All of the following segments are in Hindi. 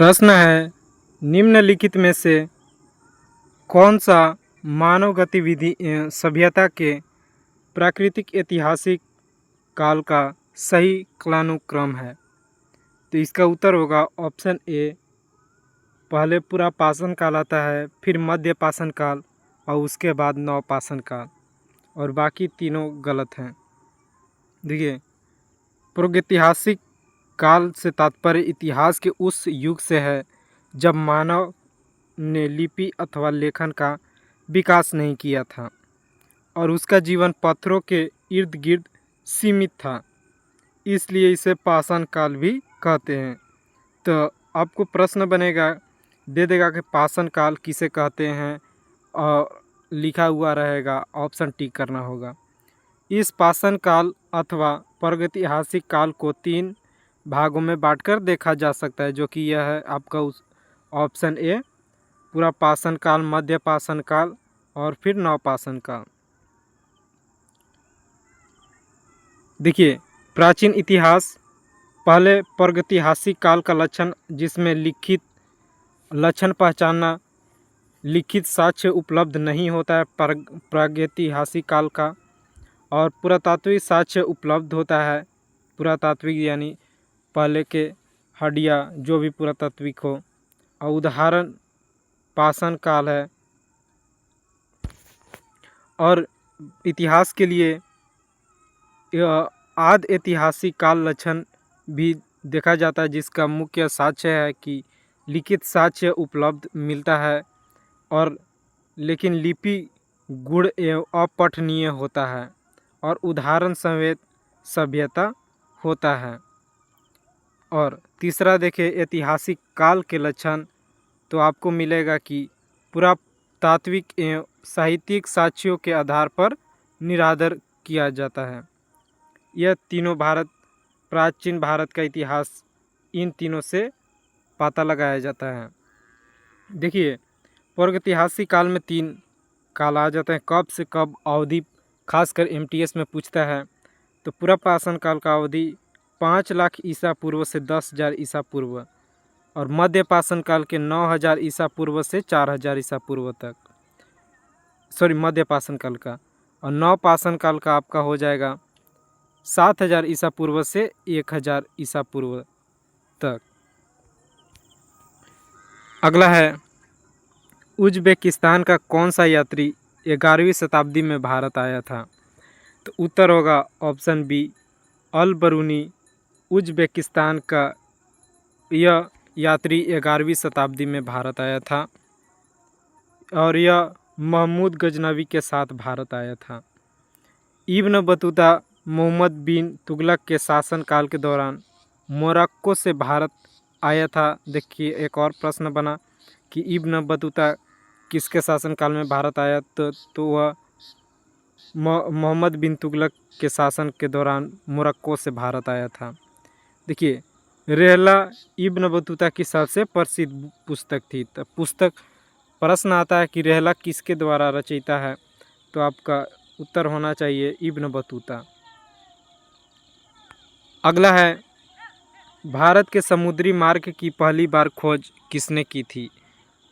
प्रश्न है, निम्नलिखित में से कौन सा मानव गतिविधि सभ्यता के प्राकृतिक ऐतिहासिक काल का सही कालानुक्रम है? तो इसका उत्तर होगा ऑप्शन ए। पहले पुरापाषाण काल आता है, फिर मध्य पाषाण काल और उसके बाद नवपाषाण काल, और बाकी तीनों गलत हैं। देखिए, प्रागैतिहासिक काल से तात्पर्य इतिहास के उस युग से है जब मानव ने लिपि अथवा लेखन का विकास नहीं किया था और उसका जीवन पत्थरों के इर्द गिर्द सीमित था, इसलिए इसे पाषाण काल भी कहते हैं। तो आपको प्रश्न बनेगा, दे देगा कि पाषाण काल किसे कहते हैं, और लिखा हुआ रहेगा, ऑप्शन टिक करना होगा। इस पाषाण काल अथवा प्रागैतिहासिक काल को 3 भागों में बांटकर देखा जा सकता है, जो कि यह है आपका उस ऑप्शन ए, पुरापाषाण काल, मध्य पाषाण काल और फिर नवपाषाण काल। देखिए, प्राचीन इतिहास, पहले प्रागैतिहासिक काल का लक्षण, जिसमें लिखित लक्षण पहचानना, लिखित साक्ष्य उपलब्ध नहीं होता है प्रागैतिहासिक काल का, और पुरातात्विक साक्ष्य उपलब्ध होता है। पुरातात्विक यानी पहले के हड्डियाँ जो भी पुरातात्विक हो, और उदाहरण पाषाण काल है। और इतिहास के लिए आदि ऐतिहासिक काल लक्षण भी देखा जाता है, जिसका मुख्य साक्ष्य है कि लिखित साक्ष्य उपलब्ध मिलता है, और लेकिन लिपि गूढ़ एवं अपठनीय होता है और उदाहरण समेत सभ्यता होता है। और तीसरा देखें ऐतिहासिक काल के लक्षण, तो आपको मिलेगा कि पुरातात्विक एवं साहित्यिक साक्ष्यों के आधार पर निरादर किया जाता है। यह तीनों प्राचीन भारत का इतिहास, इन तीनों से पता लगाया जाता है। देखिए, प्रागैतिहासिक काल में 3 काल आ जाते हैं, कब से कब अवधि, खासकर एमटीएस में पूछता है। तो पुरापाषाण काल का अवधि 5 लाख ईसा पूर्व से 10,000 ईसा पूर्व, और मध्य पाषाण काल के 9,000 ईसा पूर्व से 4,000 ईसा पूर्व तक, मध्य पाषाण काल का। और नवपाषाण काल का आपका हो जाएगा 7,000 ईसा पूर्व से 1,000 ईसा पूर्व तक। अगला है, उज्बेकिस्तान का कौन सा यात्री 11वीं शताब्दी में भारत आया था? तो उत्तर होगा ऑप्शन बी, अल बरूनी। उज्बेकिस्तान का यह यात्री 11वीं शताब्दी में भारत आया था, और यह महमूद गजनवी के साथ भारत आया था। इब्न बतूता मोहम्मद बिन तुगलक के शासनकाल के दौरान मोरक्को से भारत आया था। देखिए, एक और प्रश्न बना कि इब्न बतूता किसके शासनकाल में भारत आया, तो वह मोहम्मद बिन तुगलक के शासन के दौरान मोरक्को से भारत आया था। देखिए, रहला इब्न बतूता की सबसे प्रसिद्ध पुस्तक थी। तो प्रश्न आता है कि रहला किसके द्वारा रचयिता है, तो आपका उत्तर होना चाहिए इब्न बतूता। अगला है, भारत के समुद्री मार्ग की पहली बार खोज किसने की थी?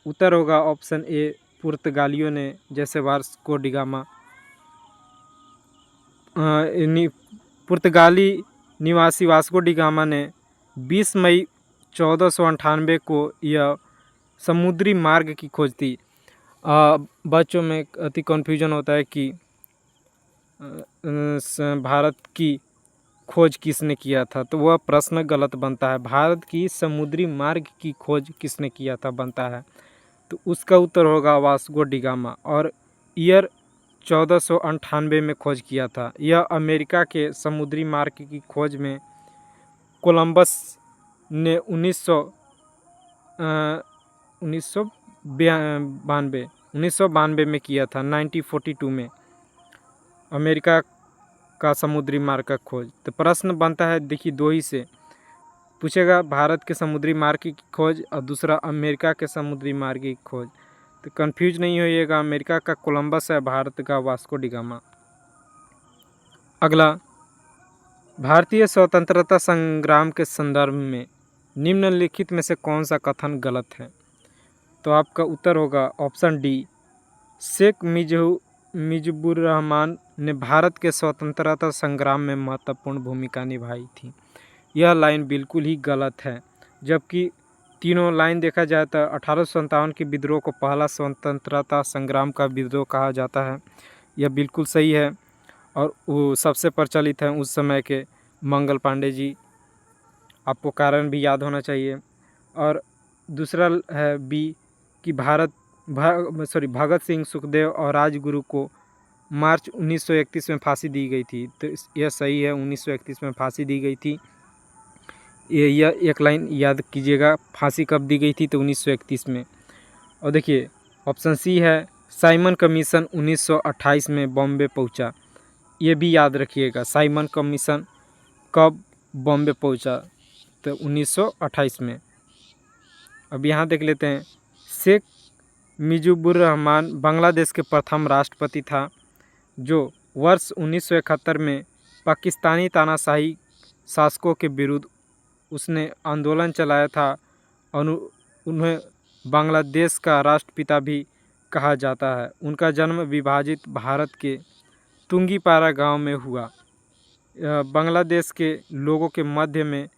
उत्तर होगा ऑप्शन ए, पुर्तगालियों ने, जैसे वास्को डी गामा। पुर्तगाली निवासी वास्को डी गामा ने 20 मई 1498 को यह समुद्री मार्ग की खोज थी। बच्चों में अति कन्फ्यूजन होता है कि भारत की खोज किसने किया था, तो वह प्रश्न गलत बनता है। भारत की समुद्री मार्ग की खोज किसने किया था बनता है, तो उसका उत्तर होगा वास्को डी गामा, और ईयर 1498 में खोज किया था। यह अमेरिका के समुद्री मार्ग की खोज में कोलंबस ने 1992 में किया था, 1942 में अमेरिका का समुद्री मार्ग का खोज। तो प्रश्न बनता है, देखिए, 2 ही से पूछेगा, भारत के समुद्री मार्ग की खोज और दूसरा अमेरिका के समुद्री मार्ग की खोज। तो कंफ्यूज नहीं होइएगा, अमेरिका का कोलंबस है, भारत का वास्को डी गामा। अगला, भारतीय स्वतंत्रता संग्राम के संदर्भ में निम्नलिखित में से कौन सा कथन गलत है? तो आपका उत्तर होगा ऑप्शन डी, शेख मुजीबुर रहमान ने भारत के स्वतंत्रता संग्राम में महत्वपूर्ण भूमिका निभाई थी। यह लाइन बिल्कुल ही गलत है, जबकि तीनों लाइन देखा जाए तो 1857 के विद्रोह को पहला स्वतंत्रता संग्राम का विद्रोह कहा जाता है। यह बिल्कुल सही है और वो सबसे प्रचलित है उस समय के मंगल पांडे जी, आपको कारण भी याद होना चाहिए। और दूसरा है बी कि भगत सिंह, सुखदेव और राजगुरु को मार्च 1931 में फांसी दी गई थी। तो यह सही है, 1931 में फांसी दी गई थी। यह एक लाइन याद कीजिएगा, फांसी कब दी गई थी? तो 1931 में। और देखिए ऑप्शन सी है, साइमन कमीशन 1928 में बॉम्बे पहुंचा। ये भी याद रखिएगा, साइमन कमीशन कब बॉम्बे पहुंचा? तो 1928 में। अब यहाँ देख लेते हैं, शेख मुजीबुर रहमान बांग्लादेश के प्रथम राष्ट्रपति था जो वर्ष 1971 में पाकिस्तानी तानाशाही शासकों के विरुद्ध उसने आंदोलन चलाया था और उन्हें बांग्लादेश का राष्ट्रपिता भी कहा जाता है। उनका जन्म विभाजित भारत के तुंगीपारा गांव में हुआ। बांग्लादेश के लोगों के मध्य में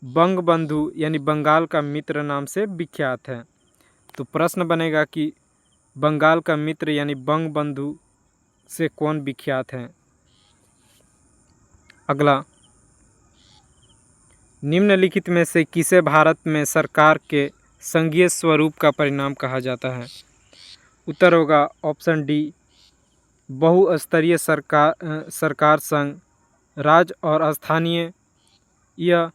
बंगबंधु यानी बंगाल का मित्र नाम से विख्यात है। तो प्रश्न बनेगा कि बंगाल का मित्र यानी बंगबंधु से कौन विख्यात है? अगला, निम्नलिखित में से किसे भारत में सरकार के संघीय स्वरूप का परिणाम कहा जाता है? उत्तर होगा ऑप्शन डी, बहुस्तरीय सरकार संघ, राज्य और स्थानीय। यह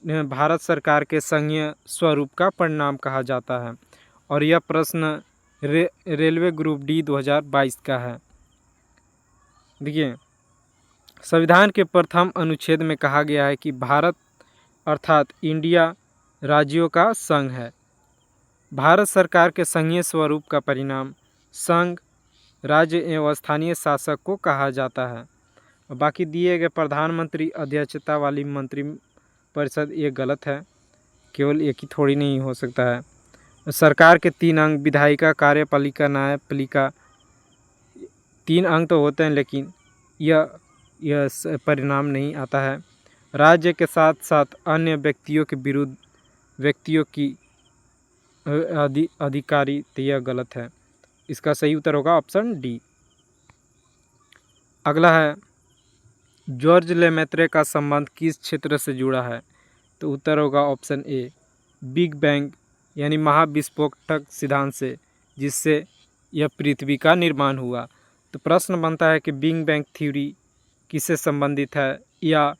भारत सरकार के संघीय स्वरूप का परिणाम कहा जाता है और यह प्रश्न रेलवे ग्रुप डी 2022 का है। देखिए, संविधान के प्रथम अनुच्छेद में कहा गया है कि भारत अर्थात इंडिया राज्यों का संघ है। भारत सरकार के संघीय स्वरूप का परिणाम संघ, राज्य एवं स्थानीय शासक को कहा जाता है। बाकी दिए गए प्रधानमंत्री अध्यक्षता वाली मंत्रिपरिषद ये गलत है, केवल एक ही थोड़ी नहीं हो सकता है। सरकार के 3 अंग विधायिका, कार्यपालिका, न्यायपालिका, 3 अंग तो होते हैं, लेकिन यह परिणाम नहीं आता है। राज्य के साथ साथ अन्य व्यक्तियों के विरुद्ध व्यक्तियों की अधिकारी, तो यह गलत है। इसका सही उत्तर होगा ऑप्शन डी। अगला है, जॉर्ज लेमेत्रे का संबंध किस क्षेत्र से जुड़ा है? तो उत्तर होगा ऑप्शन ए, बिग बैंग यानी महाविस्फोटक सिद्धांत से, जिससे यह पृथ्वी का निर्माण हुआ। तो प्रश्न बनता है कि बिग बैंग थ्योरी किससे संबंधित है या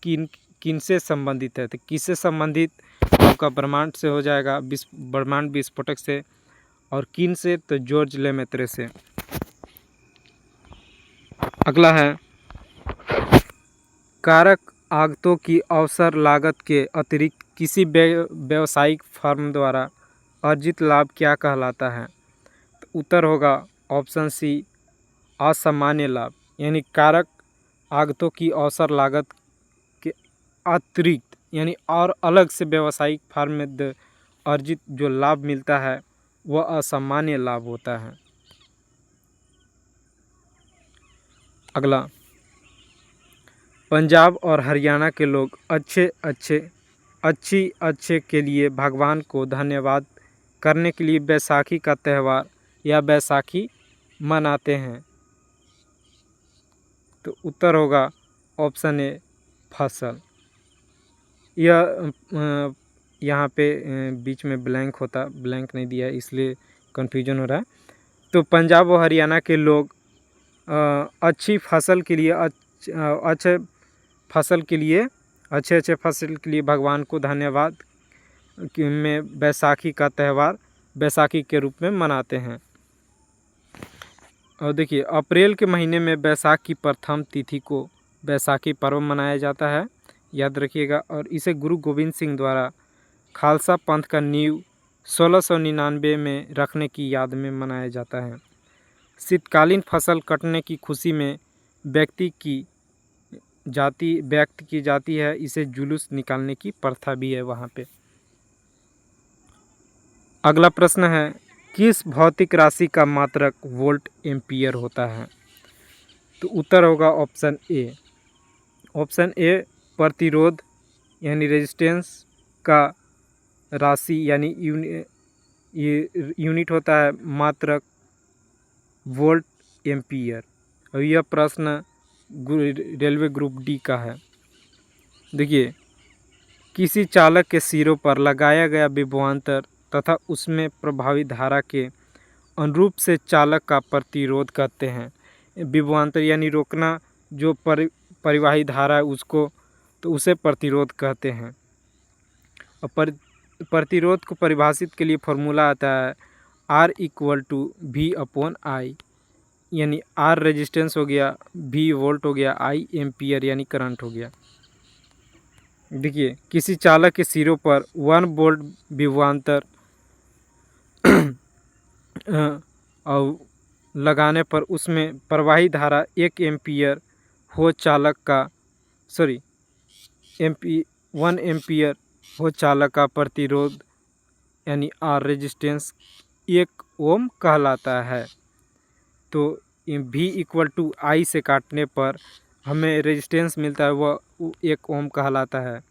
किन से संबंधित है? तो किससे संबंधित आपका ब्रह्मांड से हो जाएगा, ब्रह्मांड विस्फोटक से। और किन से? तो जॉर्ज लेमेत्रे से। अगला है, कारक आगतों की अवसर लागत के अतिरिक्त किसी व्यावसायिक फर्म द्वारा अर्जित लाभ क्या कहलाता है? तो उत्तर होगा ऑप्शन सी, असामान्य लाभ। यानी कारक आगतों की अवसर लागत के अतिरिक्त यानी और अलग से व्यावसायिक फर्म में अर्जित जो लाभ मिलता है वह असामान्य लाभ होता है। अगला, पंजाब और हरियाणा के लोग अच्छे के लिए भगवान को धन्यवाद करने के लिए बैसाखी का त्यौहार या बैसाखी मनाते हैं। तो उत्तर होगा ऑप्शन ए, फसल। यह यहाँ पे बीच में ब्लैंक नहीं दिया है, इसलिए कन्फ्यूजन हो रहा है। तो पंजाब और हरियाणा के लोग अच्छे फसल के लिए भगवान को धन्यवाद में बैसाखी का त्यौहार बैसाखी के रूप में मनाते हैं। और देखिए, अप्रैल के महीने में बैसाख की प्रथम तिथि को बैसाखी पर्व मनाया जाता है, याद रखिएगा। और इसे गुरु गोविंद सिंह द्वारा खालसा पंथ का नींव 1699 में रखने की याद में मनाया जाता है। शीतकालीन फसल कटने की खुशी में व्यक्ति की जाती व्यक्त की जाती है, इसे जुलूस निकालने की प्रथा भी है वहाँ पे। अगला प्रश्न है, किस भौतिक राशि का मात्रक वोल्ट एम्पियर होता है? तो उत्तर होगा ऑप्शन ए। ऑप्शन ए प्रतिरोध यानी रेजिस्टेंस का राशि यानी यूनिट होता है मात्रक वोल्ट एम्पियर। और यह प्रश्न रेलवे ग्रुप डी का है। देखिए, किसी चालक के सिरों पर लगाया गया विभवांतर तथा उसमें प्रभावी धारा के अनुरूप से चालक का प्रतिरोध कहते हैं। विभवांतर यानी रोकना, जो परिवाही धारा है उसको, तो उसे प्रतिरोध कहते हैं। और प्रतिरोध को परिभाषित के लिए फॉर्मूला आता है R=V/I, यानी R रेजिस्टेंस हो गया, V वोल्ट हो गया, I एम्पियर यानी करंट हो गया। देखिए, किसी चालक के सिरों पर 1 वोल्ट विभवांतर और लगाने पर उसमें प्रवाही धारा 1 एम्पियर हो, चालक का 1 एम्पियर हो, चालक का प्रतिरोध यानी R रेजिस्टेंस 1 ओम कहलाता है। तो V/I से काटने पर हमें रेजिस्टेंस मिलता है, वह 1 ओम कहलाता है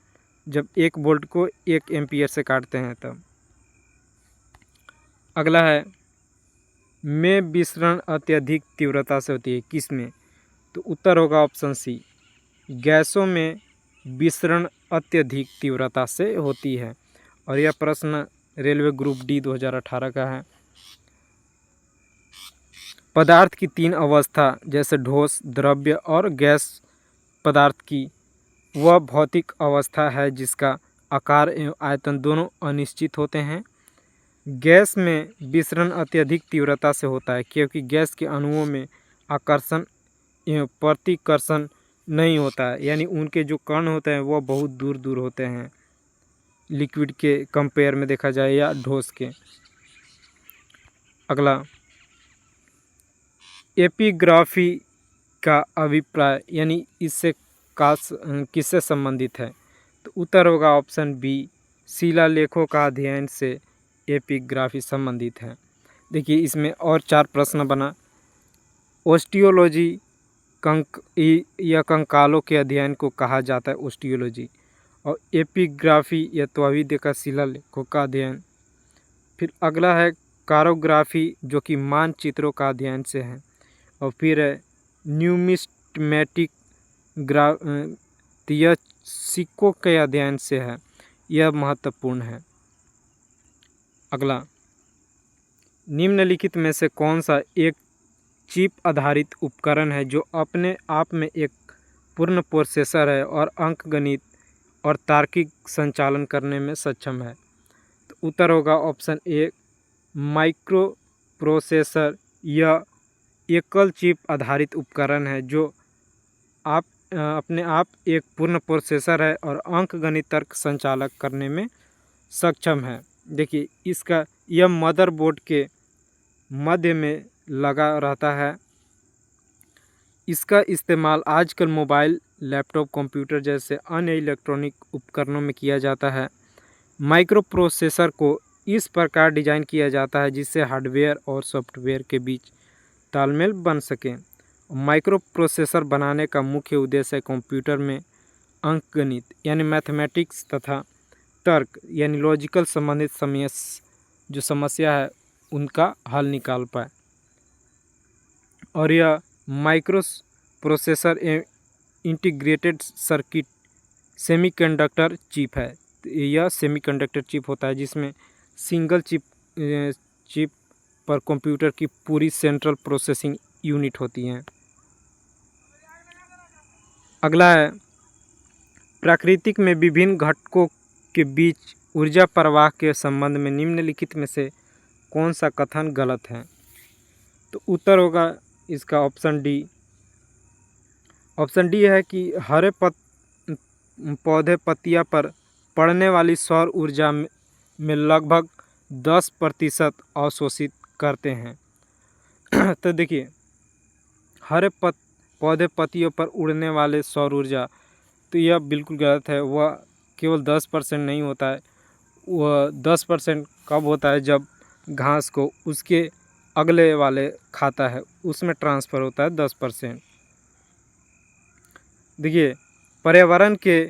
जब 1 वोल्ट को 1 एम्पियर से काटते हैं तब। अगला है, में विसरण अत्यधिक तीव्रता से होती है, किस में? तो उत्तर होगा ऑप्शन सी, गैसों में विसरण अत्यधिक तीव्रता से होती है। और यह प्रश्न रेलवे ग्रुप डी 2018 का है। पदार्थ की 3 अवस्था जैसे ठोस, द्रव्य और गैस पदार्थ की वह भौतिक अवस्था है जिसका आकार एवं आयतन दोनों अनिश्चित होते हैं। गैस में विसरण अत्यधिक तीव्रता से होता है क्योंकि गैस के अणुओं में आकर्षण एवं प्रतिकर्षण नहीं होता है, यानी उनके जो कण होते हैं वह बहुत दूर दूर होते हैं लिक्विड के कंपेयर में देखा जाए या ठोस के। अगला, एपिग्राफी का अभिप्राय यानी इससे किससे संबंधित है? तो उत्तर होगा ऑप्शन बी, शिलालेखों का अध्ययन से एपिग्राफी संबंधित है। देखिए, इसमें और 4 प्रश्न बना। ओस्टियोलॉजी या कंकालों के अध्ययन को कहा जाता है ओस्टियोलॉजी। और एपिग्राफी या त्वचा देखा शिलालेखों का अध्ययन। फिर अगला है कारोग्राफी, जो कि मानचित्रों का अध्ययन से है। और फिर है न्यूमिस्मेटिक यह सिक्कों के अध्ययन से है, यह महत्वपूर्ण है। अगला, निम्नलिखित में से कौन सा एक चिप आधारित उपकरण है जो अपने आप में एक पूर्ण प्रोसेसर है और अंकगणित और तार्किक संचालन करने में सक्षम है? तो उत्तर होगा ऑप्शन ए, माइक्रो प्रोसेसर। यह एकल चिप आधारित उपकरण है जो अपने आप एक पूर्ण प्रोसेसर है और अंकगणित तर्क संचालक करने में सक्षम है। देखिए, यह मदरबोर्ड के मध्य में लगा रहता है। इसका इस्तेमाल आजकल मोबाइल, लैपटॉप, कंप्यूटर जैसे अन्य इलेक्ट्रॉनिक उपकरणों में किया जाता है। माइक्रो प्रोसेसर को इस प्रकार डिज़ाइन किया जाता है जिससे हार्डवेयर और सॉफ्टवेयर के बीच तालमेल बन सके। माइक्रो प्रोसेसर बनाने का मुख्य उद्देश्य कंप्यूटर में अंकगणित यानी मैथमेटिक्स तथा तर्क यानी लॉजिकल संबंधित जो समस्या है उनका हल निकाल पाए। और यह micro processor integrated circuit semiconductor chip है। यह सेमीकंडक्टर चिप होता है जिसमें सिंगल चिप पर कंप्यूटर की पूरी सेंट्रल प्रोसेसिंग यूनिट होती हैं। अगला है, प्राकृतिक में विभिन्न घटकों के बीच ऊर्जा प्रवाह के संबंध में निम्नलिखित में से कौन सा कथन गलत है? तो उत्तर होगा इसका ऑप्शन डी। ऑप्शन डी है कि हरे पौधे पत्तियां पर पड़ने वाली सौर ऊर्जा में लगभग 10% अवशोषित करते हैं। तो देखिए, हरे पौधे पत्तियों पर उड़ने वाले सौर ऊर्जा, तो यह बिल्कुल गलत है। वह केवल 10% नहीं होता है, वह 10% कब होता है जब घास को उसके अगले वाले खाता है, उसमें ट्रांसफ़र होता है 10%। देखिए, पर्यावरण के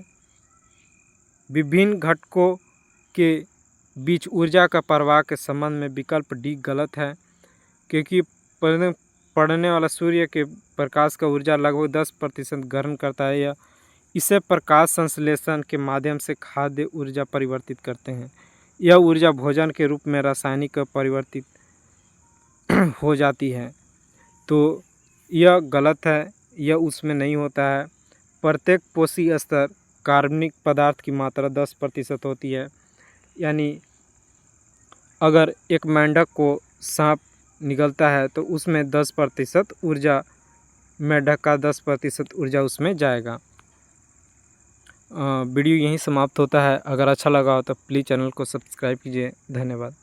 विभिन्न घटकों के बीच ऊर्जा का प्रवाह के संबंध में विकल्प डी गलत है, क्योंकि पड़ने वाला सूर्य के प्रकाश का ऊर्जा लगभग 10% ग्रहण करता है। यह इसे प्रकाश संश्लेषण के माध्यम से खाद्य ऊर्जा परिवर्तित करते हैं। यह ऊर्जा भोजन के रूप में रासायनिक परिवर्तित हो जाती है, तो यह गलत है, यह उसमें नहीं होता है। प्रत्येक पोषी स्तर कार्बनिक पदार्थ की मात्रा 10% होती है, यानी अगर एक मेंढक को सांप निगलता है तो उसमें 10% ऊर्जा, मेंढक का 10% ऊर्जा उसमें जाएगा। वीडियो यहीं समाप्त होता है। अगर अच्छा लगा हो तो प्लीज़ चैनल को सब्सक्राइब कीजिए। धन्यवाद।